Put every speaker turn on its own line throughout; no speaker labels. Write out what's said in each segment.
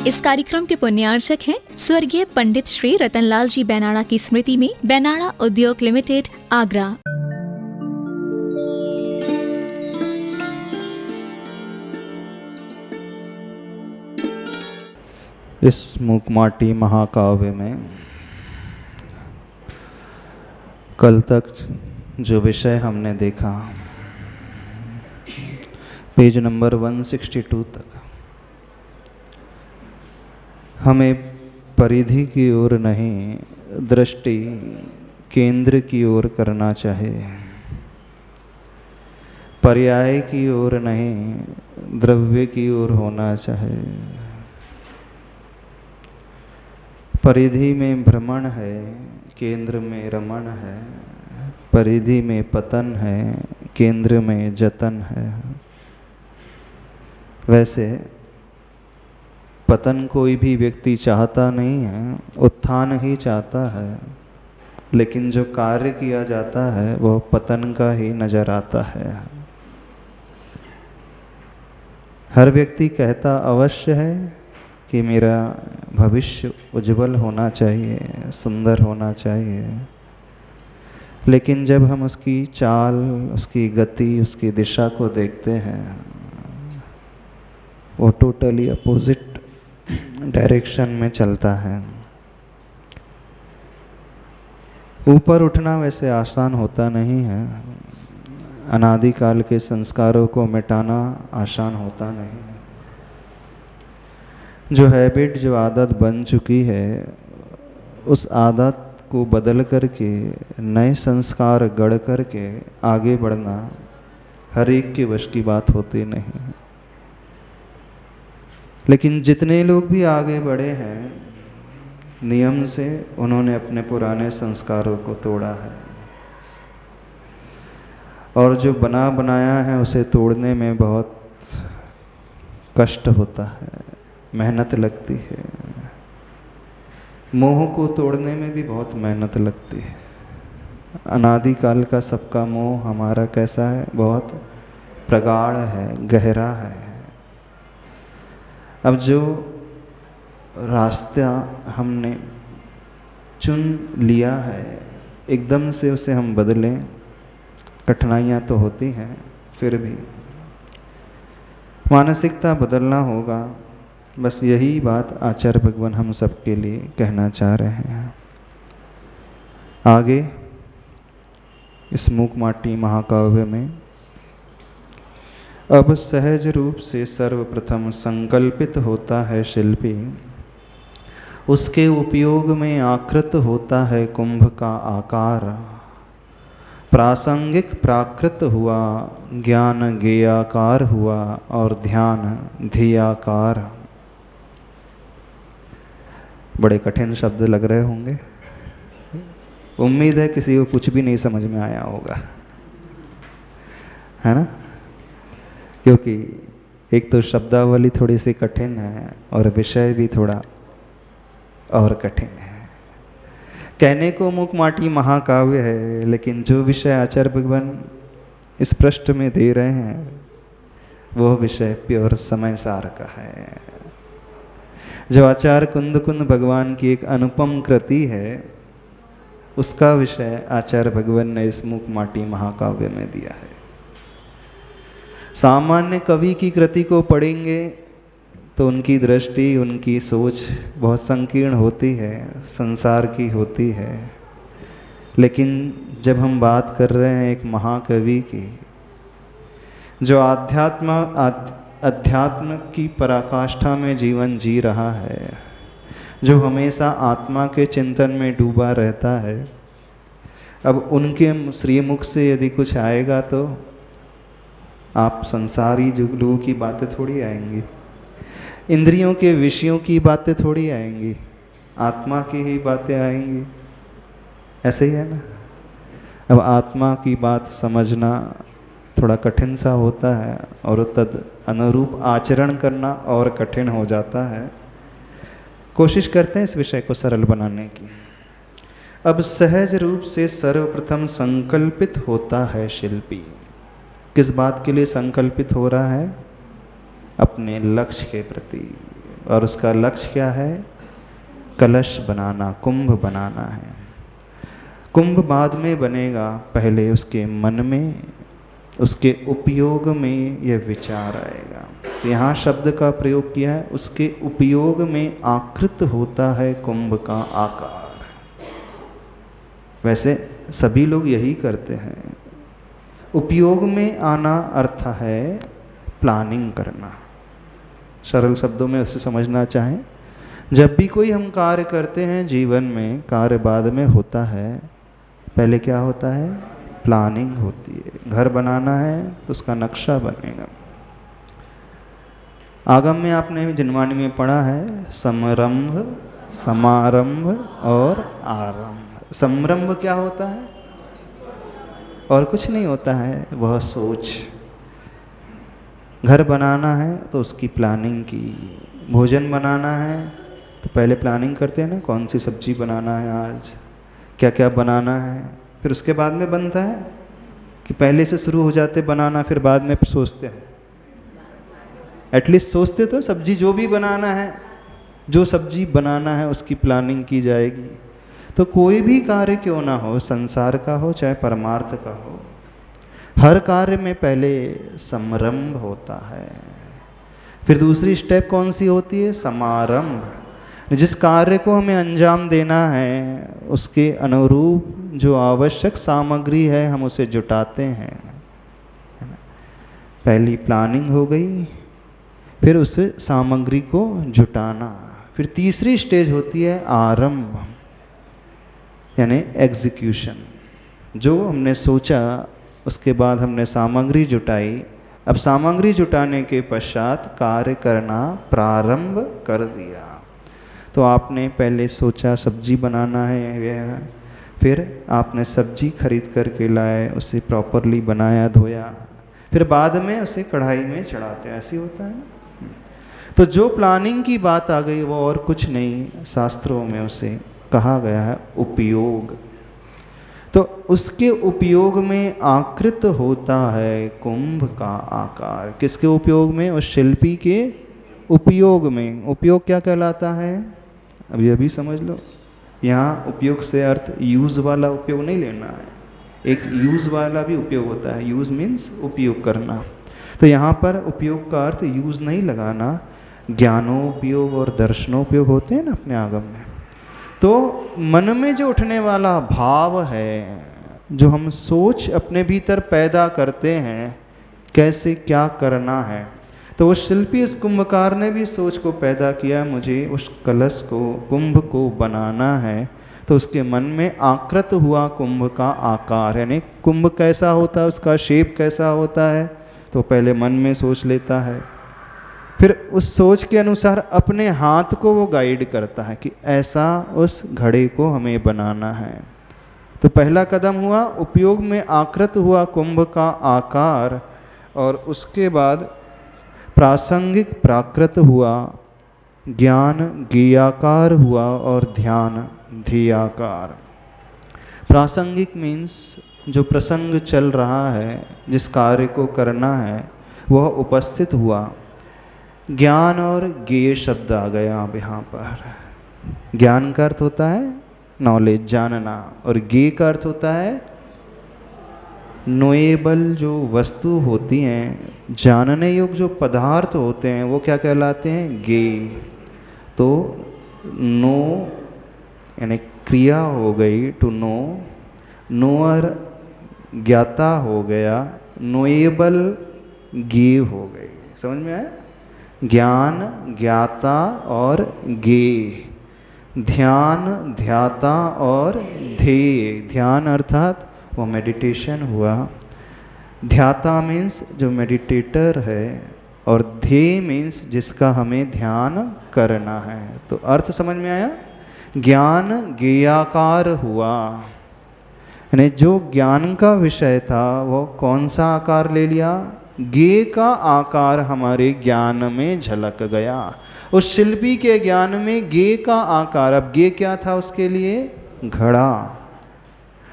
इस कार्यक्रम के पुण्यार्चक हैं स्वर्गीय पंडित श्री रतनलाल जी बैनाड़ा की स्मृति में बैनाड़ा उद्योग लिमिटेड, आगरा।
इस मूकमाटी महाकाव्य में कल तक जो विषय हमने देखा, पेज नंबर 162 तक, हमें परिधि की ओर नहीं, दृष्टि केंद्र की ओर करना चाहिए। पर्याय की ओर नहीं, द्रव्य की ओर होना चाहिए। परिधि में भ्रमण है, केंद्र में रमण है। परिधि में पतन है, केंद्र में जतन है। वैसे पतन कोई भी व्यक्ति चाहता नहीं है, उत्थान ही चाहता है, लेकिन जो कार्य किया जाता है वह पतन का ही नजर आता है। हर व्यक्ति कहता अवश्य है कि मेरा भविष्य उज्जवल होना चाहिए, सुंदर होना चाहिए, लेकिन जब हम उसकी चाल, उसकी गति, उसकी दिशा को देखते हैं, वो टोटली अपोजिट डायरेक्शन में चलता है। ऊपर उठना वैसे आसान होता नहीं है, अनादिकाल के संस्कारों को मिटाना आसान होता नहीं है। जो हैबिट, जो आदत बन चुकी है, उस आदत को बदल करके नए संस्कार गढ़ करके आगे बढ़ना हर एक के वश की बात होती नहीं। लेकिन जितने लोग भी आगे बढ़े हैं, नियम से उन्होंने अपने पुराने संस्कारों को तोड़ा है, और जो बना बनाया है उसे तोड़ने में बहुत कष्ट होता है, मेहनत लगती है। मोह को तोड़ने में भी बहुत मेहनत लगती है। अनादिकाल का सबका मोह हमारा कैसा है? बहुत प्रगाढ़ है, गहरा है। अब जो रास्ता हमने चुन लिया है, एकदम से उसे हम बदलें, कठिनाइयाँ तो होती हैं, फिर भी मानसिकता बदलना होगा। बस यही बात आचार्य भगवान हम सबके लिए कहना चाह रहे हैं। आगे इस मूकमाटी महाकाव्य में अब सहज रूप से सर्वप्रथम संकल्पित होता है शिल्पी, उसके उपयोग में आकृत होता है कुंभ का आकार। प्रासंगिक प्राकृत हुआ, ज्ञान गेयाकार हुआ, और ध्यान धियाकार। बड़े कठिन शब्द लग रहे होंगे, उम्मीद है किसी को कुछ भी नहीं समझ में आया होगा, है ना? क्योंकि एक तो शब्दावली थोड़ी सी कठिन है और विषय भी थोड़ा और कठिन है। कहने को मूकमाटी महाकाव्य है, लेकिन जो विषय आचार्य भगवान इस पृष्ठ में दे रहे हैं वह विषय प्योर समय सार का है। जो आचार्य कुंद कुंद भगवान की एक अनुपम कृति है, उसका विषय आचार्य भगवान ने इस मूकमाटी महाकाव्य में दिया है। सामान्य कवि की कृति को पढ़ेंगे तो उनकी दृष्टि, उनकी सोच बहुत संकीर्ण होती है, संसार की होती है। लेकिन जब हम बात कर रहे हैं एक महाकवि की, जो अध्यात्म की पराकाष्ठा में जीवन जी रहा है, जो हमेशा आत्मा के चिंतन में डूबा रहता है, अब उनके श्रीमुख से यदि कुछ आएगा तो आप संसारी जुगलू की बातें थोड़ी आएंगी, इंद्रियों के विषयों की बातें थोड़ी आएंगी, आत्मा की ही बातें आएंगी। ऐसे ही है ना? अब आत्मा की बात समझना थोड़ा कठिन सा होता है, और तद अनुरूप आचरण करना और कठिन हो जाता है। कोशिश करते हैं इस विषय को सरल बनाने की। अब सहज रूप से सर्वप्रथम संकल्पित होता है शिल्पी। किस बात के लिए संकल्पित हो रहा है? अपने लक्ष्य के प्रति। और उसका लक्ष्य क्या है? कलश बनाना, कुंभ बनाना है। कुंभ बाद में बनेगा, पहले उसके मन में, उसके उपयोग में यह विचार आएगा। तो यहाँ शब्द का प्रयोग किया है, उसके उपयोग में आकृत होता है कुंभ का आकार। वैसे सभी लोग यही करते हैं। उपयोग में आना अर्थ है प्लानिंग करना। सरल शब्दों में उसे समझना चाहें, जब भी कोई हम कार्य करते हैं जीवन में, कार्य बाद में होता है, पहले क्या होता है? प्लानिंग होती है। घर बनाना है तो उसका नक्शा बनेगा। आगम में आपने जिनवाणी में पढ़ा है समरंभ, समारंभ और आरंभ। समरंभ क्या होता है? और कुछ नहीं होता है, वह सोच। घर बनाना है तो उसकी प्लानिंग की, भोजन बनाना है तो पहले प्लानिंग करते हैं ना, कौन सी सब्जी बनाना है आज, क्या क्या बनाना है, फिर उसके बाद में बनता है कि पहले से शुरू हो जाते बनाना, फिर बाद में सोचते हैं। एटलीस्ट सोचते तो सब्जी जो भी बनाना है, जो सब्जी बनाना है उसकी प्लानिंग की जाएगी। तो कोई भी कार्य क्यों ना हो, संसार का हो चाहे परमार्थ का हो, हर कार्य में पहले समारंभ होता है। फिर दूसरी स्टेप कौन सी होती है? समारंभ। जिस कार्य को हमें अंजाम देना है उसके अनुरूप जो आवश्यक सामग्री है हम उसे जुटाते हैं। पहली प्लानिंग हो गई, फिर उस सामग्री को जुटाना। फिर तीसरी स्टेज होती है आरंभ, यानी एग्जीक्यूशन। जो हमने सोचा उसके बाद हमने सामग्री जुटाई, अब सामग्री जुटाने के पश्चात कार्य करना प्रारंभ कर दिया। तो आपने पहले सोचा सब्जी बनाना है, फिर आपने सब्जी खरीद कर के लाए, उसे प्रॉपरली बनाया, धोया, फिर बाद में उसे कढ़ाई में चढ़ाते हैं। ऐसे होता है ना। तो जो प्लानिंग की बात आ गई वो और कुछ नहीं, शास्त्रों में उसे कहा गया है उपयोग। तो उसके उपयोग में आकृत होता है कुंभ का आकार। किसके उपयोग में? उस शिल्पी के उपयोग में। उपयोग क्या कहलाता है? अभी अभी समझ लो। यहाँ उपयोग से अर्थ यूज वाला उपयोग नहीं लेना है, एक यूज वाला भी उपयोग होता है। यूज मीन्स उपयोग करना। तो यहाँ पर उपयोग का अर्थ यूज नहीं लगाना, ज्ञानोपयोग और दर्शनोपयोग होते हैं ना अपने आगम में। तो मन में जो उठने वाला भाव है, जो हम सोच अपने भीतर पैदा करते हैं कैसे क्या करना है, तो वो शिल्पी इस कुंभकार ने भी सोच को पैदा किया, मुझे उस कलश को, कुंभ को बनाना है। तो उसके मन में आकृत हुआ कुंभ का आकार, यानी कुंभ कैसा होता है, उसका शेप कैसा होता है, तो पहले मन में सोच लेता है। फिर उस सोच के अनुसार अपने हाथ को वो गाइड करता है कि ऐसा उस घड़े को हमें बनाना है। तो पहला कदम हुआ उपयोग में आकृत हुआ कुंभ का आकार, और उसके बाद प्रासंगिक प्राकृत हुआ, ज्ञान ज्ञेयाकार हुआ, और ध्यान ध्येयाकार। प्रासंगिक मीन्स जो प्रसंग चल रहा है, जिस कार्य को करना है वह उपस्थित हुआ। ज्ञान और ज्ञेय शब्द आ गया अब यहाँ पर। ज्ञान का अर्थ होता है नॉलेज, जानना, और ज्ञेय का अर्थ होता है नोएबल जो वस्तु होती हैं, जानने योग्य जो पदार्थ होते हैं वो क्या कहलाते हैं? ज्ञेय। तो नो यानी क्रिया हो गई टू नो, नोअर ज्ञाता हो गया, नोएबल ज्ञेय हो गई। समझ में आया? ज्ञान ज्ञाता और ज्ञेय, ध्यान ध्याता और ध्येय। ध्यान अर्थात वो मेडिटेशन हुआ, ध्याता मीन्स जो मेडिटेटर है, और ध्येय मीन्स जिसका हमें ध्यान करना है। तो अर्थ समझ में आया? ज्ञान ज्ञेयाकार हुआ, यानी जो ज्ञान का विषय था वो कौन सा आकार ले लिया? ज्ञेय का आकार हमारे ज्ञान में झलक गया। उस शिल्पी के ज्ञान में ज्ञेय का आकार, अब ज्ञेय क्या था उसके लिए? घड़ा।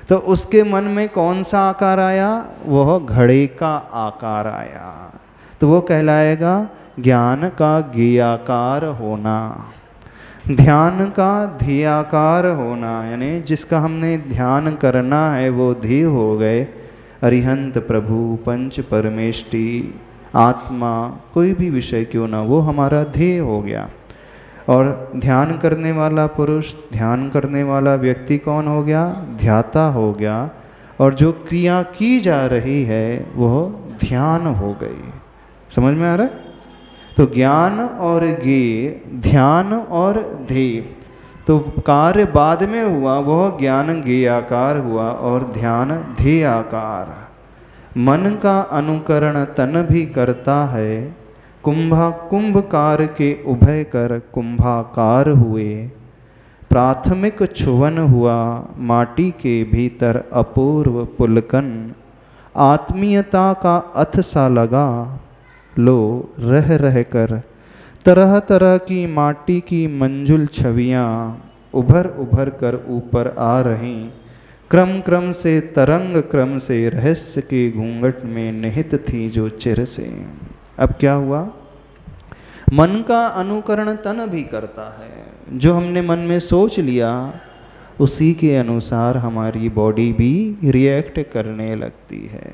तो उसके मन में कौन सा आकार आया? वह घड़े का आकार आया। तो वो कहलाएगा ज्ञान का ज्ञेयाकार होना, ध्यान का ध्येयाकार होना, यानी जिसका हमने ध्यान करना है वो ध्येय हो गए। अरिहंत प्रभु, पंच परमेष्टि, आत्मा, कोई भी विषय क्यों ना, वो हमारा ध्येय हो गया। और ध्यान करने वाला पुरुष, ध्यान करने वाला व्यक्ति कौन हो गया? ध्याता हो गया। और जो क्रिया की जा रही है वह ध्यान हो गई। समझ में आ रहा है? तो ज्ञान और ज्ञेय, ध्यान और ध्येय, तो कार्य बाद में हुआ, वह ज्ञान ज्ञेयाकार हुआ और ध्यान ध्येयाकार। मन का अनुकरण तन भी करता है, कुंभकार के उभय कर कुंभाकार हुए। प्राथमिक छुवन हुआ माटी के भीतर अपूर्व पुलकन, आत्मीयता का अथ सा लगा लो रह रह कर। तरह तरह की माटी की मंजुल छवियाँ उभर उभर कर ऊपर आ रहीं, क्रम क्रम से तरंग क्रम से रहस्य के घूंघट में निहित थी जो चिर से। अब क्या हुआ? मन का अनुकरण तन भी करता है। जो हमने मन में सोच लिया उसी के अनुसार हमारी बॉडी भी रिएक्ट करने लगती है।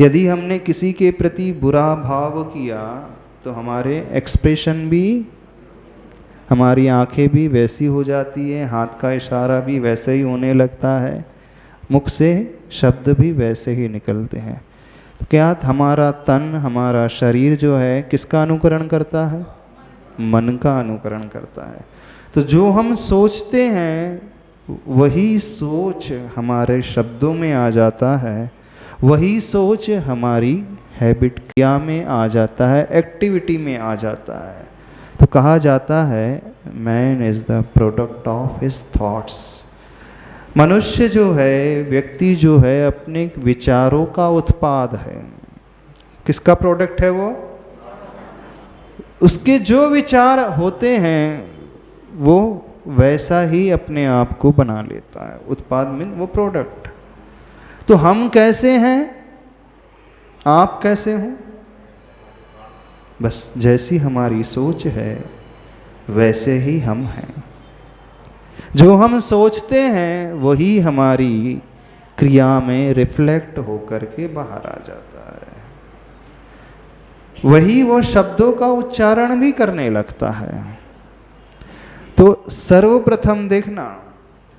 यदि हमने किसी के प्रति बुरा भाव किया तो हमारे एक्सप्रेशन भी, हमारी आंखें भी वैसी हो जाती है, हाथ का इशारा भी वैसे ही होने लगता है, मुख से शब्द भी वैसे ही निकलते हैं। तो क्या हमारा तन, हमारा शरीर जो है किसका अनुकरण करता है? मन का अनुकरण करता है। तो जो हम सोचते हैं वही सोच हमारे शब्दों में आ जाता है, वही सोच हमारी हैबिट, क्रिया में आ जाता है, एक्टिविटी में आ जाता है। तो कहा जाता है man is the product of his thoughts. मनुष्य जो है, व्यक्ति जो है, अपने विचारों का उत्पाद है। किसका प्रोडक्ट है वो? उसके जो विचार होते हैं वो वैसा ही अपने आप को बना लेता है। उत्पाद में वो प्रोडक्ट। तो हम कैसे हैं? आप कैसे हो? बस जैसी हमारी सोच है वैसे ही हम हैं। जो हम सोचते हैं वही हमारी क्रिया में रिफ्लेक्ट होकर के बाहर आ जाता है। वही वो शब्दों का उच्चारण भी करने लगता है। तो सर्वप्रथम देखना,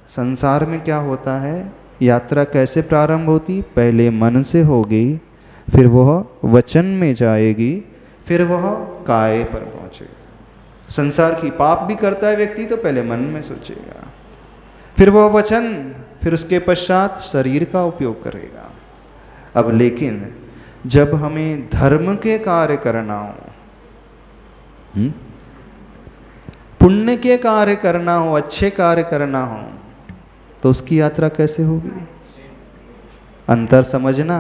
संसार में क्या होता है, यात्रा कैसे प्रारंभ होती? पहले मन से होगी, फिर वह वचन में जाएगी, फिर वह काय पर पहुंचेगी। संसार की पाप भी करता है व्यक्ति तो पहले मन में सोचेगा, फिर वह वचन, फिर उसके पश्चात शरीर का उपयोग करेगा। अब लेकिन जब हमें धर्म के कार्य करना हो, पुण्य के कार्य करना हो, अच्छे कार्य करना हो, तो उसकी यात्रा कैसे होगी? अंतर समझना,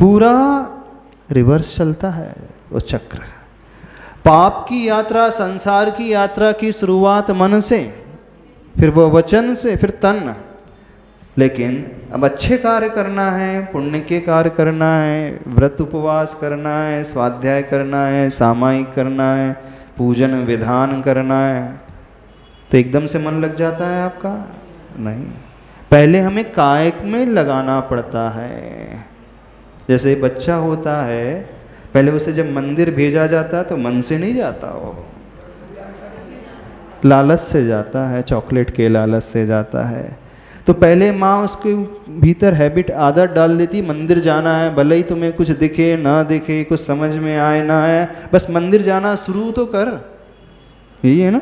पूरा रिवर्स चलता है वो चक्र। पाप की यात्रा, संसार की यात्रा की शुरुआत मन से, फिर वो वचन से, फिर तन। लेकिन अब अच्छे कार्य करना है, पुण्य के कार्य करना है, व्रत उपवास करना है, स्वाध्याय करना है, सामायिक करना है, पूजन विधान करना है, तो एकदम से मन लग जाता है आपका? नहीं, पहले हमें कायक में लगाना पड़ता है। जैसे बच्चा होता है, पहले उसे जब मंदिर भेजा जाता है तो मन से नहीं जाता, वो लालच से जाता है, चॉकलेट के लालच से जाता है। तो पहले माँ उसके भीतर हैबिट, आदत डाल देती, मंदिर जाना है, भले ही तुम्हें कुछ दिखे ना दिखे, कुछ समझ में आए ना आए, बस मंदिर जाना शुरू तो कर। यही है ना?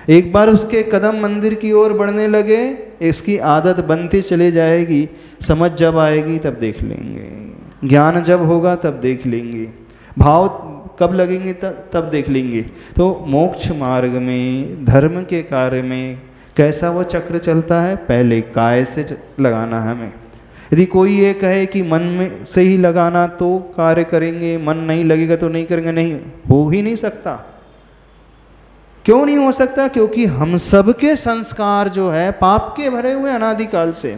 एक बार उसके कदम मंदिर की ओर बढ़ने लगे, इसकी आदत बनती चली जाएगी। समझ जब आएगी तब देख लेंगे, ज्ञान जब होगा तब देख लेंगे, भाव कब लगेंगे तब देख लेंगे। तो मोक्ष मार्ग में, धर्म के कार्य में कैसा वो चक्र चलता है? पहले काय से लगाना है हमें। यदि कोई ये कहे कि मन में से ही लगाना तो कार्य करेंगे, मन नहीं लगेगा तो नहीं करेंगे, नहीं, हो ही नहीं सकता। क्यों नहीं हो सकता? क्योंकि हम सबके संस्कार जो है पाप के भरे हुए अनादिकाल से।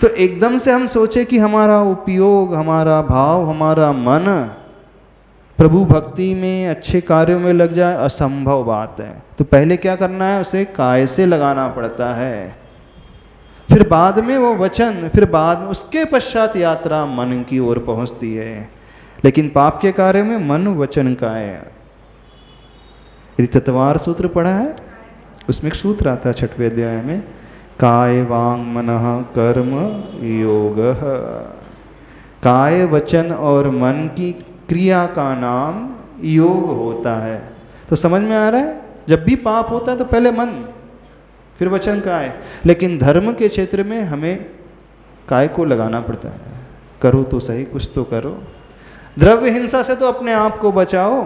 तो एकदम से हम सोचे कि हमारा उपयोग, हमारा भाव, हमारा मन प्रभु भक्ति में, अच्छे कार्यों में लग जाए, असंभव बात है। तो पहले क्या करना है, उसे काय से लगाना पड़ता है, फिर बाद में वो वचन, फिर बाद में उसके पश्चात यात्रा मन की ओर पहुंचती है। लेकिन पाप के कार्य में मन, वचन, काय। यदि तत्वार सूत्र पढ़ा है, उसमें एक सूत्र आता है 6वें अध्याय में, काय वांग मनः कर्म योगः। काय, वचन और मन की क्रिया का नाम योग होता है। तो समझ में आ रहा है, जब भी पाप होता है तो पहले मन, फिर वचन, काय। लेकिन धर्म के क्षेत्र में हमें काय को लगाना पड़ता है। करो तो सही, कुछ तो करो। द्रव्य हिंसा से तो अपने आप को बचाओ,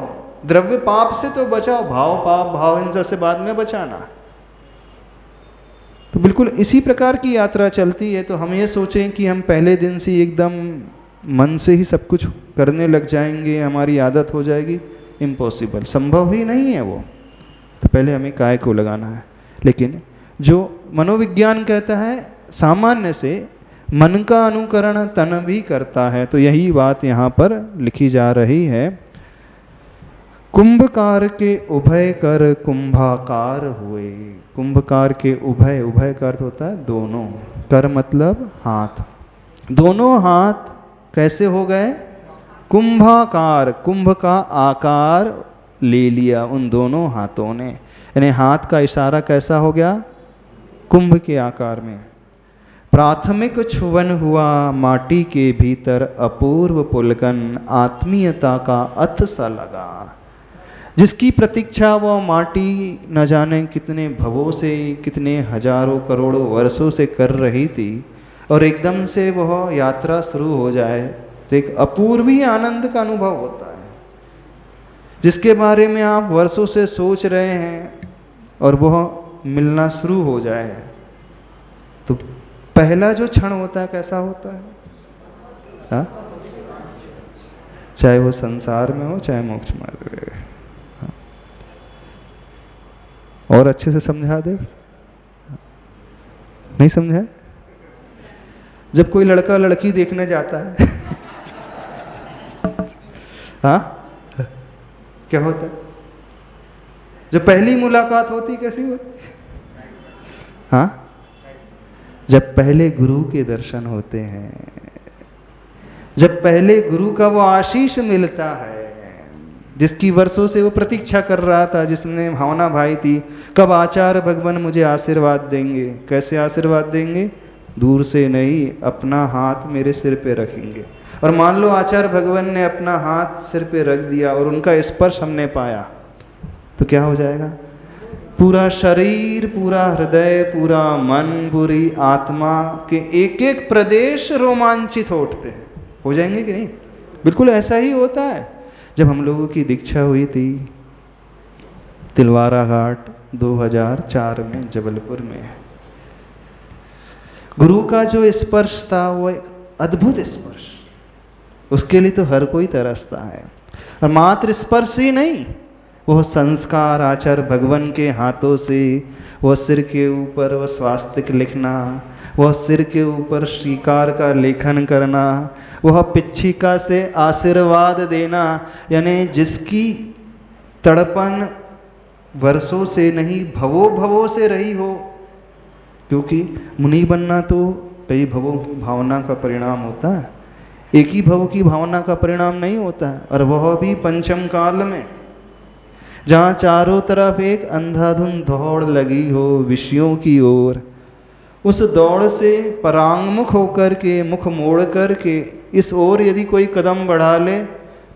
द्रव्य पाप से तो बचाओ, भाव पाप, भाव हिंसा से बाद में बचाना। तो बिल्कुल इसी प्रकार की यात्रा चलती है। तो हम ये सोचें कि हम पहले दिन से एकदम मन से ही सब कुछ करने लग जाएंगे, हमारी आदत हो जाएगी, इम्पॉसिबल, संभव ही नहीं है वो। तो पहले हमें काय को लगाना है। लेकिन जो मनोविज्ञान कहता है, सामान्य से मन का अनुकरण तन भी करता है। तो यही बात यहाँ पर लिखी जा रही है। कुंभकार के उभय कर कुंभाकार हुए। कुंभकार के उभय, उभय का अर्थ होता है दोनों, कर मतलब हाथ। दोनों हाथ कैसे हो गए, कुंभाकार, कुंभ का आकार ले लिया उन दोनों हाथों ने। यानी हाथ का इशारा कैसा हो गया, कुंभ के आकार में। प्राथमिक छुवन हुआ माटी के भीतर अपूर्व पुलकन, आत्मीयता का अथ सा लगा। जिसकी प्रतीक्षा वो माटी न जाने कितने भवों से, कितने हजारों करोड़ों वर्षों से कर रही थी, और एकदम से वह यात्रा शुरू हो जाए तो एक अपूर्वी आनंद का अनुभव होता है, जिसके बारे में आप वर्षों से सोच रहे हैं और वह मिलना शुरू हो जाए। तो पहला जो क्षण होता है कैसा होता है, हा? चाहे वो संसार में हो, चाहे मोक्ष मार्ग में। और अच्छे से समझा दे, नहीं समझा? जब कोई लड़का लड़की देखने जाता है हाँ, क्या होता है? जब पहली मुलाकात होती कैसी होती? हाँ, जब पहले गुरु के दर्शन होते हैं, जब पहले गुरु का वो आशीष मिलता है, जिसकी वर्षों से वो प्रतीक्षा कर रहा था, जिसने भावना भाई थी, कब आचार्य भगवान मुझे आशीर्वाद देंगे। कैसे आशीर्वाद देंगे? दूर से नहीं, अपना हाथ मेरे सिर पे रखेंगे। और मान लो आचार्य भगवान ने अपना हाथ सिर पे रख दिया और उनका स्पर्श हमने पाया, तो क्या हो जाएगा? पूरा शरीर, पूरा हृदय, पूरा मन, पूरी आत्मा के एक एक प्रदेश रोमांचित हो उठते हैं। हो जाएंगे कि नहीं? बिल्कुल ऐसा ही होता है। जब हम लोगों की दीक्षा हुई थी तिलवारा घाट 2004 में जबलपुर में, गुरु का जो स्पर्श था वो एक अद्भुत स्पर्श, उसके लिए तो हर कोई तरसता है। और मात्र स्पर्श ही नहीं, वह संस्कार आचार्य भगवान के हाथों से, वह सिर के ऊपर वह स्वास्तिक लिखना, वह सिर के ऊपर श्रीकार का लेखन करना, वह पिच्छिका से आशीर्वाद देना, यानी जिसकी तड़पन वर्षों से नहीं भवों भवों से रही हो, क्योंकि मुनि बनना तो कई भवों की भावना का परिणाम होता है, एक ही भव की भावना का परिणाम नहीं होता है। और वह भी पंचम काल में, जहाँ चारों तरफ एक अंधाधुंध दौड़ लगी हो विषयों की ओर, उस दौड़ से परांगमुख होकर के, मुख मोड़ कर के इस ओर यदि कोई कदम बढ़ा ले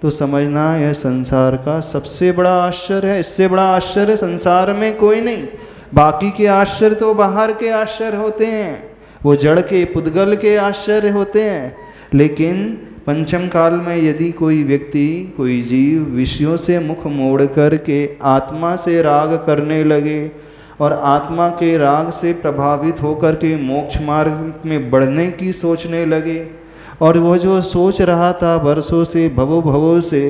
तो समझना यह संसार का सबसे बड़ा आश्चर्य है। इससे बड़ा आश्चर्य संसार में कोई नहीं। बाकी के आश्चर्य तो बाहर के आश्चर्य होते हैं, वो जड़ के पुद्गल के आश्चर्य होते हैं। लेकिन पंचम काल में यदि कोई व्यक्ति, कोई जीव विषयों से मुख मोड़ कर के आत्मा से राग करने लगे और आत्मा के राग से प्रभावित होकर के मोक्ष मार्ग में बढ़ने की सोचने लगे, और वह जो सोच रहा था वर्षों से, भवों भवों से,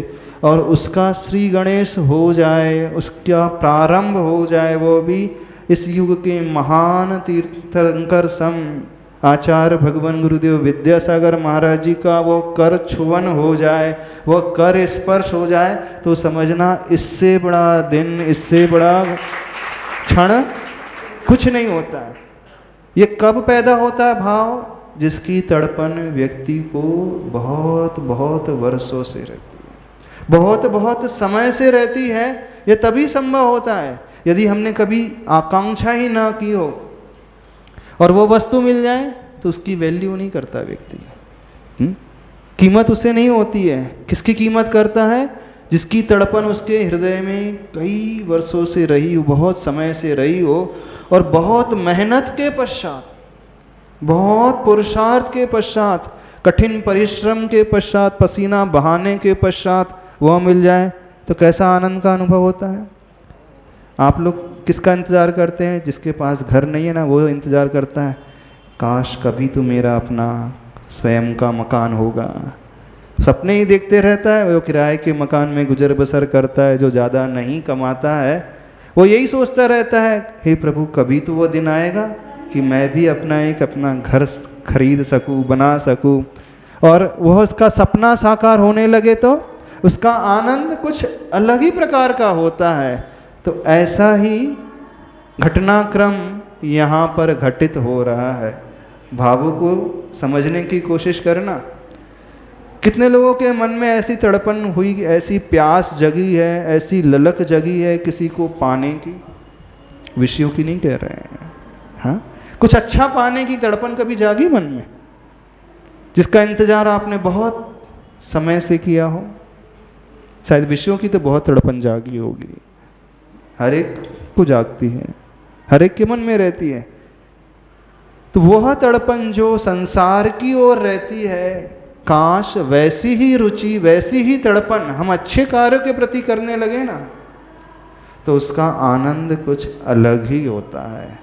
और उसका श्री गणेश हो जाए, उसका प्रारंभ हो जाए, वो भी इस युग के महान तीर्थंकर सम आचार्य भगवान गुरुदेव विद्यासागर महाराज जी का वो कर छुवन हो जाए, वो कर स्पर्श हो जाए, तो समझना इससे बड़ा दिन, इससे बड़ा क्षण कुछ नहीं होता है। ये कब पैदा होता है भाव? जिसकी तड़पन व्यक्ति को बहुत बहुत वर्षों से रहती है, बहुत बहुत समय से रहती है। ये तभी संभव होता है यदि हमने कभी आकांक्षा ही ना की हो और वो वस्तु मिल जाए तो उसकी वैल्यू नहीं करता व्यक्ति, कीमत उससे नहीं होती है। किसकी कीमत करता है? जिसकी तड़पन उसके हृदय में कई वर्षों से रही हो, बहुत समय से रही हो, और बहुत मेहनत के पश्चात, बहुत पुरुषार्थ के पश्चात, कठिन परिश्रम के पश्चात, पसीना बहाने के पश्चात वह मिल जाए तो कैसा आनंद का अनुभव होता है। आप लोग किसका इंतज़ार करते हैं? जिसके पास घर नहीं है ना, वो इंतज़ार करता है काश कभी तो मेरा अपना स्वयं का मकान होगा। सपने ही देखते रहता है। वो किराए के मकान में गुजर बसर करता है, जो ज़्यादा नहीं कमाता है वो यही सोचता रहता है, हे प्रभु कभी तो वो दिन आएगा कि मैं भी अपना घर खरीद सकूं, बना सकूं, और वह उसका सपना साकार होने लगे तो उसका आनंद कुछ अलग ही प्रकार का होता है। तो ऐसा ही घटनाक्रम यहाँ पर घटित हो रहा है। भावों को समझने की कोशिश करना। कितने लोगों के मन में ऐसी तड़पन हुई, ऐसी प्यास जगी है, ऐसी ललक जगी है किसी को पाने की, विषयों की नहीं कह रहे हैं, हाँ, कुछ अच्छा पाने की तड़पन कभी जागी मन में, जिसका इंतजार आपने बहुत समय से किया हो। शायद विषयों की तो बहुत तड़पन जागी होगी, हर एक को जागती है, हर एक के मन में रहती है। तो वह तड़पन जो संसार की ओर रहती है, काश वैसी ही रुचि, वैसी ही तड़पन हम अच्छे कार्य के प्रति करने लगे ना, तो उसका आनंद कुछ अलग ही होता है।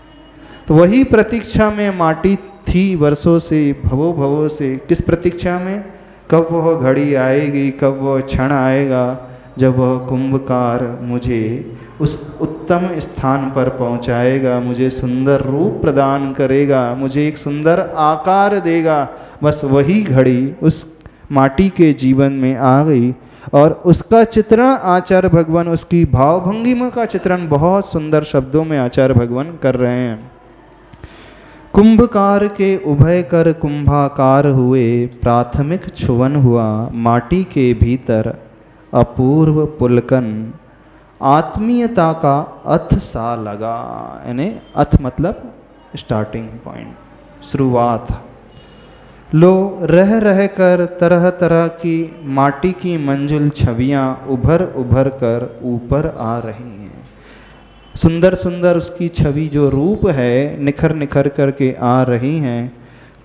तो वही प्रतीक्षा में माटी थी वर्षों से, भवों से। किस प्रतीक्षा में? कब वह घड़ी आएगी, कब वह क्षण आएगा जब वह कुंभकार मुझे उस उत्तम स्थान पर पहुंचाएगा, मुझे सुंदर रूप प्रदान करेगा, मुझे एक सुंदर आकार देगा। बस वही घड़ी उस माटी के जीवन में आ गई और उसका चित्रण आचार्य भगवान, उसकी भावभंगिमा का चित्रण बहुत सुंदर शब्दों में आचार्य भगवान कर रहे हैं। कुंभकार के उभय कर कुंभाकार हुए, प्राथमिक छुवन हुआ माटी के भीतर अपूर्व पुलकन, आत्मीयता का अथ सा लगा। यानी अथ मतलब स्टार्टिंग पॉइंट, शुरुआत। लो रह रह कर तरह तरह की माटी की मंजुल छवियाँ उभर उभर कर ऊपर आ रही हैं। सुंदर सुंदर उसकी छवि जो रूप है निखर निखर करके आ रही हैं।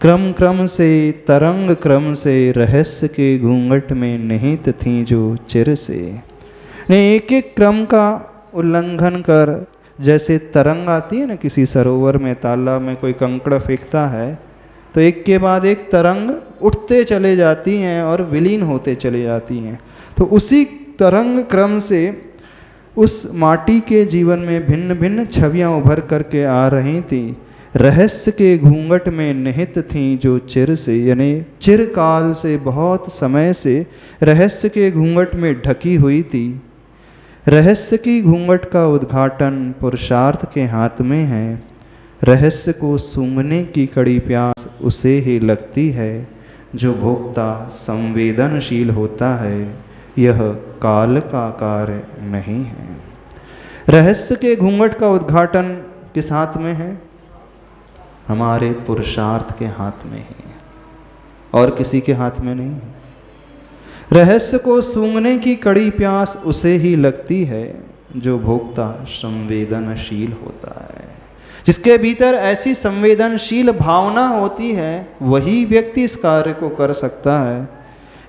क्रम क्रम से, तरंग क्रम से रहस्य के घूंघट में निहित थीं जो चिर से। एक एक क्रम का उल्लंघन कर, जैसे तरंग आती है ना किसी सरोवर में, तालाब में कोई कंकड़ फेंकता है तो एक के बाद एक तरंग उठते चले जाती हैं और विलीन होते चले जाती हैं। तो उसी तरंग क्रम से उस माटी के जीवन में भिन्न भिन्न छवियाँ उभर करके आ रही थीं। रहस्य के घूंघट में निहित थीं जो चिर से, यानी चिरकाल से, बहुत समय से रहस्य के घूंघट में ढकी हुई थी। रहस्य की घूंघट का उद्घाटन पुरुषार्थ के हाथ में है। रहस्य को सूंघने की कड़ी प्यास उसे ही लगती है जो भोक्ता संवेदनशील होता है। यह काल का कार्य नहीं है। रहस्य के घूंघट का उद्घाटन किस हाथ में है? हमारे पुरुषार्थ के हाथ में है और किसी के हाथ में नहीं है। रहस्य को सूंघने की कड़ी प्यास उसे ही लगती है जो भोक्ता संवेदनशील होता है। जिसके भीतर ऐसी संवेदनशील भावना होती है वही व्यक्ति इस कार्य को कर सकता है।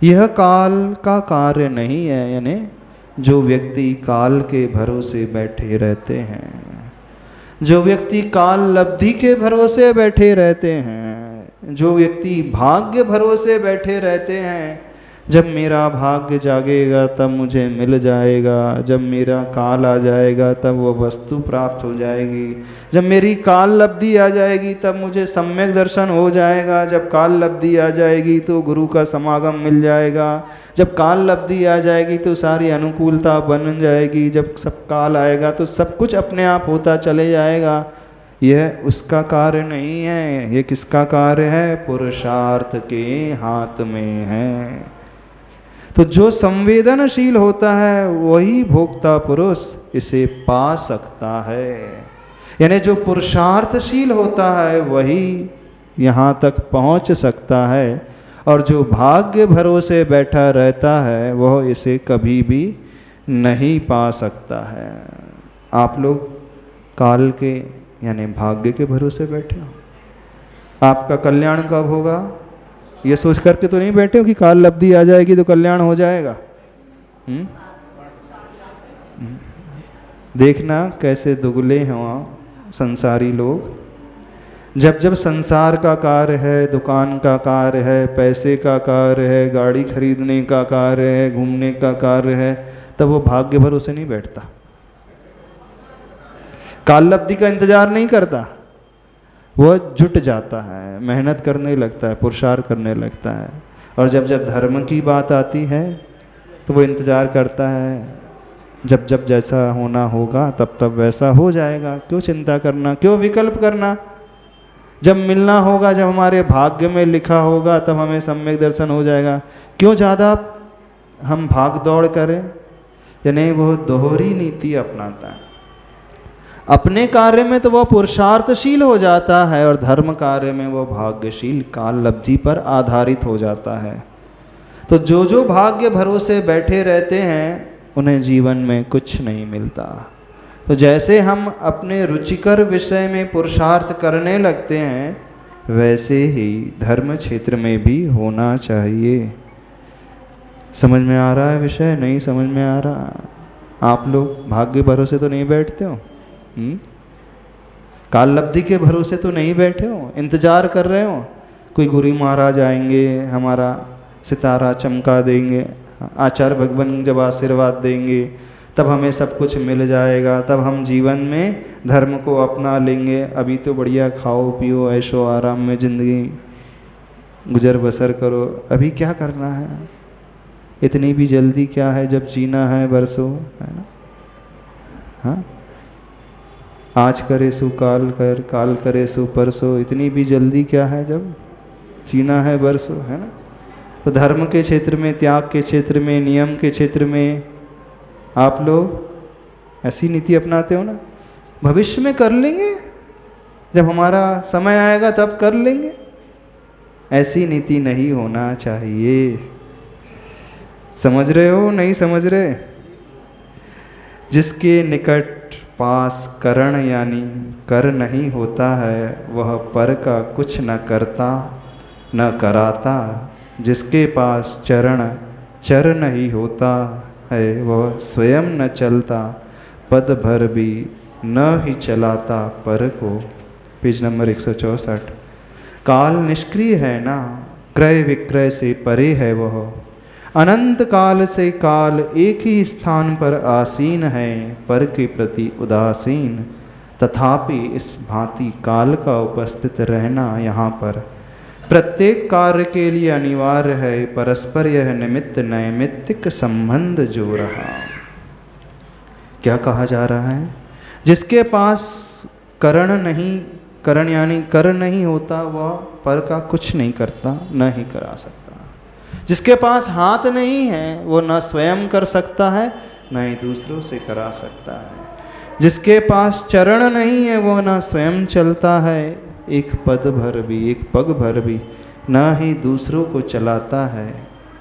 यह काल का कार्य नहीं है, यानी जो व्यक्ति काल के भरोसे बैठे रहते हैं, जो व्यक्ति काल लब्धि के भरोसे बैठे रहते हैं, जो व्यक्ति भाग्य भरोसे बैठे रहते हैं, जब मेरा भाग्य जागेगा तब मुझे मिल जाएगा, जब मेरा काल आ जाएगा तब वो वस्तु प्राप्त हो जाएगी, जब मेरी काल लब्धि आ जाएगी तब मुझे सम्यक दर्शन हो जाएगा, जब काल लब्धि आ जाएगी तो गुरु का समागम मिल जाएगा, जब काल लब्धि आ जाएगी तो सारी अनुकूलता बन जाएगी, जब सब काल आएगा तो सब कुछ अपने आप होता चले जाएगा। यह उसका कार्य नहीं है, ये किसका कार्य है? पुरुषार्थ के हाथ में है। तो जो संवेदनशील होता है वही भोक्ता पुरुष इसे पा सकता है। यानी जो पुरुषार्थशील होता है वही यहाँ तक पहुँच सकता है, और जो भाग्य भरोसे बैठा रहता है वह इसे कभी भी नहीं पा सकता है। आप लोग काल के यानी भाग्य के भरोसे बैठे हो। आपका कल्याण कब होगा ये सोच करके तो नहीं बैठे हो कि काल लब्धि आ जाएगी तो कल्याण हो जाएगा। देखना कैसे दुगले हैं वहाँ संसारी लोग। जब जब संसार का कार्य है, दुकान का कार्य है, पैसे का कार्य है, गाड़ी खरीदने का कार्य है, घूमने का कार्य है, तब वो भाग्य भरोसे नहीं बैठता, काल लब्धि का इंतजार नहीं करता, वह जुट जाता है, मेहनत करने लगता है, पुरुषार्थ करने लगता है। और जब जब धर्म की बात आती है तो वो इंतज़ार करता है, जब जब जैसा होना होगा तब तब वैसा हो जाएगा, क्यों चिंता करना, क्यों विकल्प करना। जब मिलना होगा, जब हमारे भाग्य में लिखा होगा तब हमें सम्यक दर्शन हो जाएगा, क्यों ज़्यादा हम भाग दौड़ करें। यानी वो दोहरी नीति अपनाता है। अपने कार्य में तो वह पुरुषार्थशील हो जाता है और धर्म कार्य में वह भाग्यशील काल लब्धि पर आधारित हो जाता है। तो जो जो भाग्य भरोसे बैठे रहते हैं उन्हें जीवन में कुछ नहीं मिलता। तो जैसे हम अपने रुचिकर विषय में पुरुषार्थ करने लगते हैं वैसे ही धर्म क्षेत्र में भी होना चाहिए। समझ में आ रहा है विषय? नहीं समझ में आ रहा? आप लोग भाग्य भरोसे तो नहीं बैठते हो, काल लब्धि के भरोसे तो नहीं बैठे हो, इंतजार कर रहे हो कोई गुरु महाराज आएंगे, हमारा सितारा चमका देंगे, आचार्य भगवान जब आशीर्वाद देंगे तब हमें सब कुछ मिल जाएगा, तब हम जीवन में धर्म को अपना लेंगे। अभी तो बढ़िया खाओ पियो ऐशो आराम में ज़िंदगी गुजर बसर करो। अभी क्या करना है, इतनी भी जल्दी क्या है जब जीना है बरसों, है ना। हाँ, आज करे सो काल कर, काल करे सो परसों, इतनी भी जल्दी क्या है जब जीना है बरसों, है ना। तो धर्म के क्षेत्र में, त्याग के क्षेत्र में, नियम के क्षेत्र में आप लोग ऐसी नीति अपनाते हो ना, भविष्य में कर लेंगे, जब हमारा समय आएगा तब कर लेंगे, ऐसी नीति नहीं होना चाहिए। समझ रहे हो नहीं समझ रहे? जिसके निकट पास करण यानी कर नहीं होता है वह पर का कुछ न करता न कराता। जिसके पास चरण चर नहीं होता है वह स्वयं न चलता, पद भर भी न ही चलाता पर को। Page number 164। काल निष्क्रिय है ना, क्रय विक्रय से परे है वह, अनंत काल से काल एक ही स्थान पर आसीन है, पर के प्रति उदासीन। तथापि इस भांति काल का उपस्थित रहना यहाँ पर प्रत्येक कार्य के लिए अनिवार्य है, परस्पर यह निमित्त नैमित्तिक संबंध जो रहा। क्या कहा जा रहा है? जिसके पास करण नहीं, करण यानी कर नहीं होता वह पर का कुछ नहीं करता, न ही करा सकता। जिसके पास हाथ नहीं है वो न स्वयं कर सकता है न ही दूसरों से करा सकता है। जिसके पास चरण नहीं है वो न स्वयं चलता है, एक पद भर भी, एक पग भर भी, न ही दूसरों को चलाता है।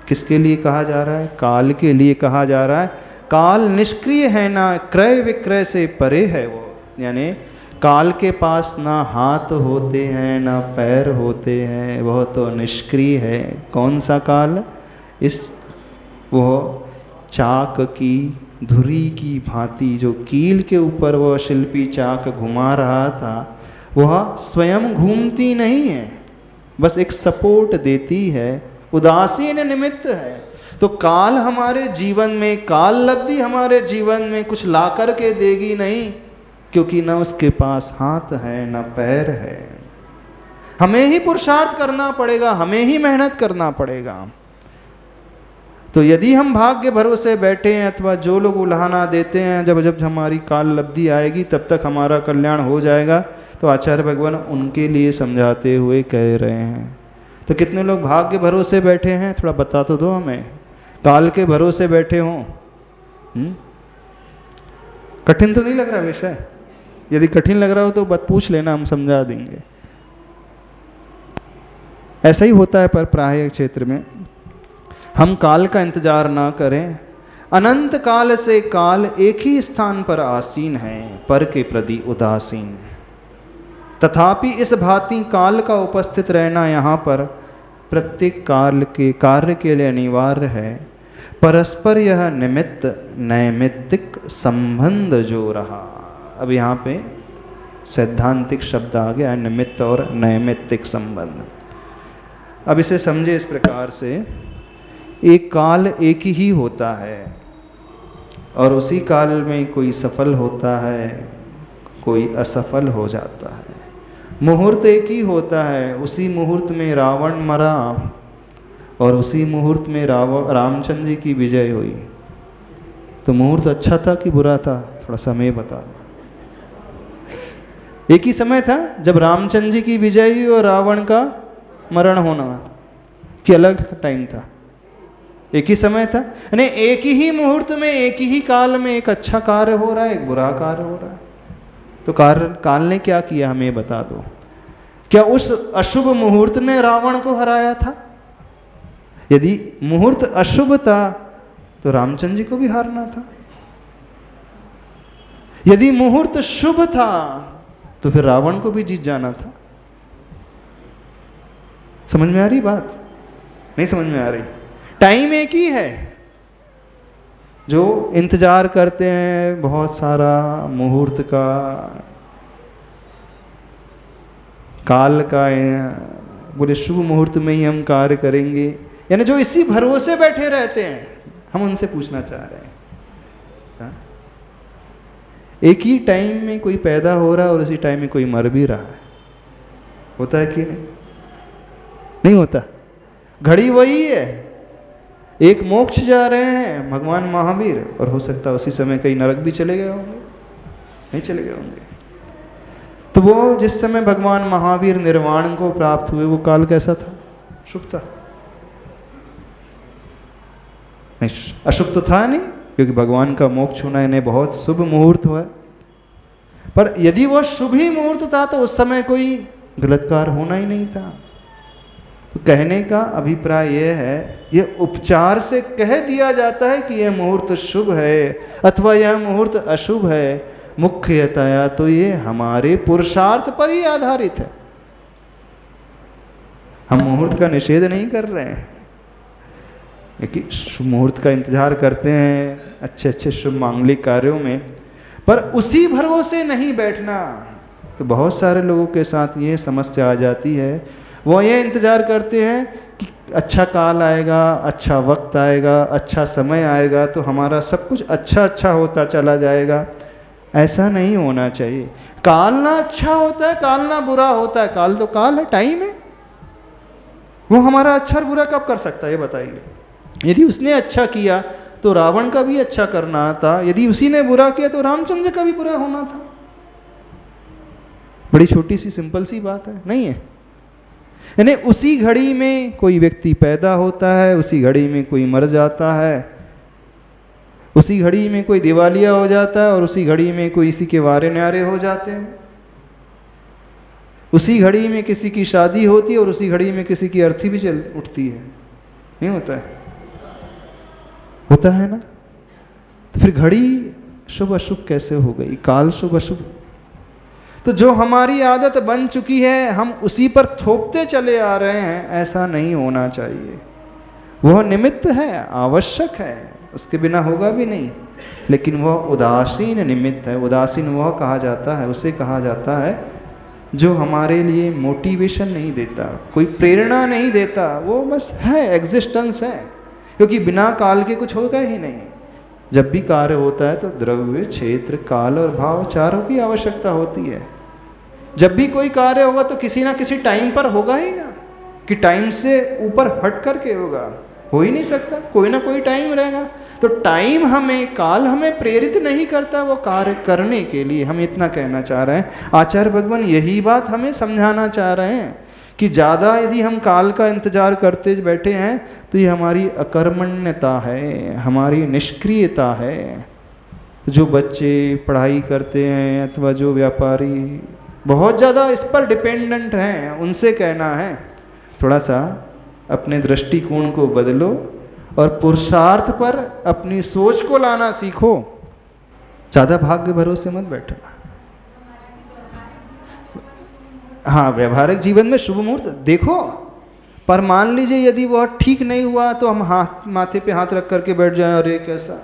किसके लिए कहा जा रहा है? काल के लिए कहा जा रहा है। काल निष्क्रिय है ना, क्रय विक्रय से परे है वो, यानी काल के पास ना हाथ होते हैं ना पैर होते हैं, वह तो निष्क्रिय है। कौन सा काल? इस वह चाक की धुरी की भांति जो कील के ऊपर वह शिल्पी चाक घुमा रहा था वह स्वयं घूमती नहीं है, बस एक सपोर्ट देती है, उदासीन निमित्त है। तो काल हमारे जीवन में, काल लब्धि हमारे जीवन में कुछ ला कर के देगी नहीं, क्योंकि न उसके पास हाथ है न पैर है। हमें ही पुरुषार्थ करना पड़ेगा, हमें ही मेहनत करना पड़ेगा। तो यदि हम भाग्य भरोसे बैठे हैं, अथवा जो लोग उल्हाना देते हैं जब जब हमारी काल लब्धि आएगी तब तक हमारा कल्याण हो जाएगा, तो आचार्य भगवान उनके लिए समझाते हुए कह रहे हैं। तो कितने लोग भाग्य भरोसे बैठे हैं, थोड़ा बता तो दो हमें। काल के भरोसे बैठे हों, कठिन तो नहीं लग रहा विषय? यदि कठिन लग रहा हो तो बात पूछ लेना, हम समझा देंगे। ऐसा ही होता है पर प्राय क्षेत्र में। हम काल का इंतजार ना करें। अनंत काल से काल एक ही स्थान पर आसीन है, पर के प्रति उदासीन। तथापि इस भांति काल का उपस्थित रहना यहाँ पर प्रत्येक काल के कार्य के लिए अनिवार्य है। परस्पर यह निमित्त नैमित्तिक संबंध जो रहा। अब यहाँ पे सैद्धांतिक शब्द आ गया, निमित्त और नैमित्तिक संबंध। अब इसे समझे इस प्रकार से, एक काल एक ही होता है और उसी काल में कोई सफल होता है, कोई असफल हो जाता है। मुहूर्त एक ही होता है, उसी मुहूर्त में रावण मरा और उसी मुहूर्त में रामचंद्र जी की विजय हुई। तो मुहूर्त अच्छा था कि बुरा था? थोड़ा समय बता। एक ही समय था जब रामचंद्र जी की विजय हुई और रावण का मरण होना, कि अलग टाइम था? एक ही समय था। यानी एक ही मुहूर्त में, एक ही काल में एक अच्छा कार्य हो रहा है, एक बुरा कार्य हो रहा है। तो काल ने क्या किया हमें बता दो। क्या उस अशुभ मुहूर्त ने रावण को हराया था? यदि मुहूर्त अशुभ था तो रामचंद्र जी को भी हारना था। यदि मुहूर्त शुभ था तो फिर रावण को भी जीत जाना था। समझ में आ रही बात? नहीं समझ में आ रही? टाइम एक ही है। जो इंतजार करते हैं बहुत सारा मुहूर्त का, काल का, बोले शुभ मुहूर्त में ही हम कार्य करेंगे, यानी जो इसी भरोसे बैठे रहते हैं, हम उनसे पूछना चाह रहे हैं। एक ही टाइम में कोई पैदा हो रहा है और उसी टाइम में कोई मर भी रहा है। होता है कि नहीं? नहीं होता। घड़ी वही है। एक मोक्ष जा रहे हैं भगवान महावीर, और हो सकता है उसी समय कहीं नरक भी चले गए होंगे, नहीं चले गए होंगे। तो वो जिस समय भगवान महावीर निर्वाण को प्राप्त हुए, वो काल कैसा था? शुभ था? नहीं, अशुभ तो था नहीं, क्योंकि भगवान का मोक्ष होना इन्हें बहुत शुभ मुहूर्त हुआ। पर यदि वह शुभ ही मुहूर्त था तो उस समय कोई गलत कार्य होना ही नहीं था। तो कहने का अभिप्राय यह है, यह उपचार से कह दिया जाता है कि यह मुहूर्त शुभ है अथवा यह मुहूर्त अशुभ है। मुख्यतया तो ये हमारे पुरुषार्थ पर ही आधारित है। हम मुहूर्त का निषेध नहीं कर रहे हैं, क्योंकि शुभ मुहूर्त का इंतजार करते हैं अच्छे अच्छे शुभ मांगलिक कार्यों में, पर उसी भरोसे नहीं बैठना। तो बहुत सारे लोगों के साथ ये समस्या आ जाती है, वो ये इंतज़ार करते हैं कि अच्छा काल आएगा, अच्छा वक्त आएगा, अच्छा समय आएगा तो हमारा सब कुछ अच्छा अच्छा होता चला जाएगा। ऐसा नहीं होना चाहिए। काल ना अच्छा होता है, काल ना बुरा होता है। काल तो काल है, टाइम है। वो हमारा अच्छा और बुरा कब कर सकता है ये बताइए? यदि उसने अच्छा किया तो रावण का भी अच्छा करना था, यदि उसी ने बुरा किया तो रामचंद्र का भी बुरा होना था। बड़ी छोटी सी सिंपल सी बात है, नहीं है? यानी उसी घड़ी में कोई व्यक्ति पैदा होता है, उसी घड़ी में कोई मर जाता है, उसी घड़ी में कोई दिवालिया हो जाता है और उसी घड़ी में कोई इसी के वारे न्यारे हो जाते हैं। उसी घड़ी में किसी की शादी होती है और उसी घड़ी में किसी की अर्थी भी चल उठती है। नहीं होता है? होता है ना? तो फिर घड़ी शुभ अशुभ कैसे हो गई? काल शुभ अशुभ। तो जो हमारी आदत बन चुकी है हम उसी पर थोपते चले आ रहे हैं, ऐसा नहीं होना चाहिए। वह निमित्त है, आवश्यक है, उसके बिना होगा भी नहीं, लेकिन वह उदासीन निमित्त है। उदासीन वह कहा जाता है, उसे कहा जाता है जो हमारे लिए मोटिवेशन नहीं देता, कोई प्रेरणा नहीं देता, वो बस है, एग्जिस्टेंस है, क्योंकि बिना काल के कुछ होगा ही नहीं। जब भी कार्य होता है तो द्रव्य, क्षेत्र, काल और भाव चारों की आवश्यकता होती है। जब भी कोई कार्य होगा तो किसी ना किसी टाइम पर होगा ही ना, कि टाइम से ऊपर हट करके होगा, हो ही नहीं सकता, कोई ना कोई टाइम रहेगा। तो टाइम हमें, काल हमें प्रेरित नहीं करता वो कार्य करने के लिए। हम इतना कहना चाह रहे हैं, आचार्य भगवान यही बात हमें समझाना चाह रहे हैं कि ज़्यादा यदि हम काल का इंतजार करते बैठे हैं तो ये हमारी अकर्मण्यता है, हमारी निष्क्रियता है। जो बच्चे पढ़ाई करते हैं अथवा जो व्यापारी बहुत ज़्यादा इस पर डिपेंडेंट हैं, उनसे कहना है थोड़ा सा अपने दृष्टिकोण को बदलो और पुरुषार्थ पर अपनी सोच को लाना सीखो। ज़्यादा भाग्य भरोसे मत बैठना। हाँ, व्यवहारिक जीवन में शुभ मुहूर्त देखो, पर मान लीजिए यदि वह ठीक नहीं हुआ तो हम हाथ, माथे पे हाथ रख करके बैठ जाएं, अरे कैसा,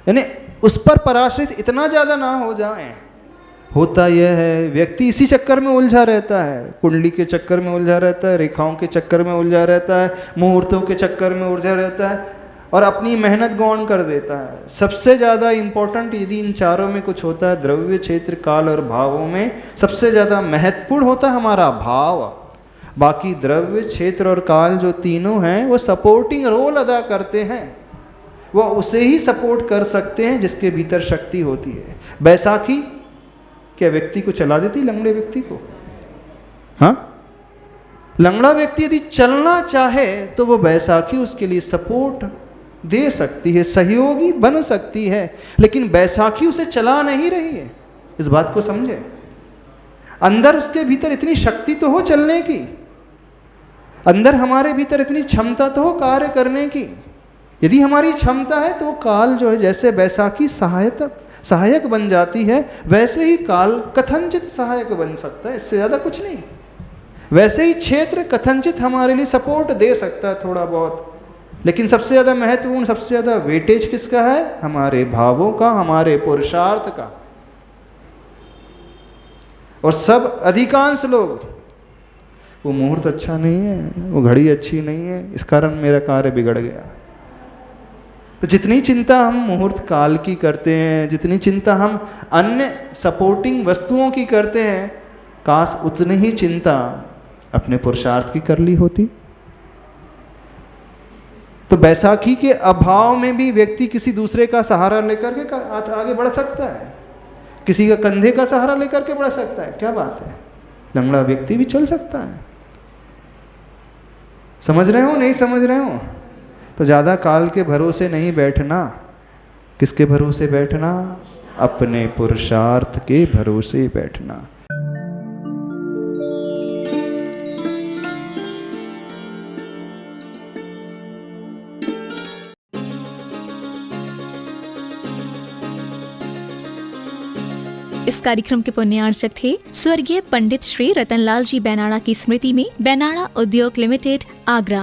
यानी उस पर पराश्रित इतना ज़्यादा ना हो जाएं। होता यह है, व्यक्ति इसी चक्कर में उलझा रहता है, कुंडली के चक्कर में उलझा रहता है, रेखाओं के चक्कर में उलझा रहता है, मुहूर्तों के चक्कर में उलझा रहता है और अपनी मेहनत गौण कर देता है। सबसे ज़्यादा इम्पोर्टेंट यदि इन चारों में कुछ होता है, द्रव्य, क्षेत्र, काल और भावों में सबसे ज़्यादा महत्वपूर्ण होता है हमारा भाव। बाकी द्रव्य, क्षेत्र और काल जो तीनों हैं वो सपोर्टिंग रोल अदा करते हैं, वो उसे ही सपोर्ट कर सकते हैं जिसके भीतर शक्ति होती है। बैसाखी क्या व्यक्ति को चला देती, लंगड़े व्यक्ति को? हाँ, लंगड़ा व्यक्ति यदि चलना चाहे तो वो बैसाखी उसके लिए सपोर्ट दे सकती है, सहयोगी बन सकती है, लेकिन बैसाखी उसे चला नहीं रही है। इस बात को समझे। अंदर उसके भीतर इतनी शक्ति तो हो चलने की, अंदर हमारे भीतर इतनी क्षमता तो हो कार्य करने की। यदि हमारी क्षमता है तो काल जो है, जैसे बैसाखी सहायक बन जाती है, वैसे ही काल कथनचित सहायक बन सकता है, इससे ज़्यादा कुछ नहीं। वैसे ही क्षेत्र कथनचित हमारे लिए सपोर्ट दे सकता है थोड़ा बहुत, लेकिन सबसे ज़्यादा महत्वपूर्ण, सबसे ज़्यादा वेटेज किसका है? हमारे भावों का, हमारे पुरुषार्थ का। और सब अधिकांश लोग, वो मुहूर्त अच्छा नहीं है, वो घड़ी अच्छी नहीं है, इस कारण मेरा कार्य बिगड़ गया। तो जितनी चिंता हम मुहूर्त काल की करते हैं, जितनी चिंता हम अन्य सपोर्टिंग वस्तुओं की करते हैं, काश उतनी ही चिंता अपने पुरुषार्थ की कर ली होती। तो बैसाखी के अभाव में भी व्यक्ति किसी दूसरे का सहारा लेकर के आगे बढ़ सकता है, किसी का कंधे का सहारा लेकर के बढ़ सकता है। क्या बात है, लंगड़ा व्यक्ति भी चल सकता है। समझ रहे हो, नहीं समझ रहे हो? तो ज़्यादा काल के भरोसे नहीं बैठना। किसके भरोसे बैठना? अपने पुरुषार्थ के भरोसे बैठना।
इस कार्यक्रम के पुण्यार्चक थे स्वर्गीय पंडित श्री रतनलाल जी बैनाड़ा की स्मृति में बैनाड़ा उद्योग लिमिटेड, आगरा।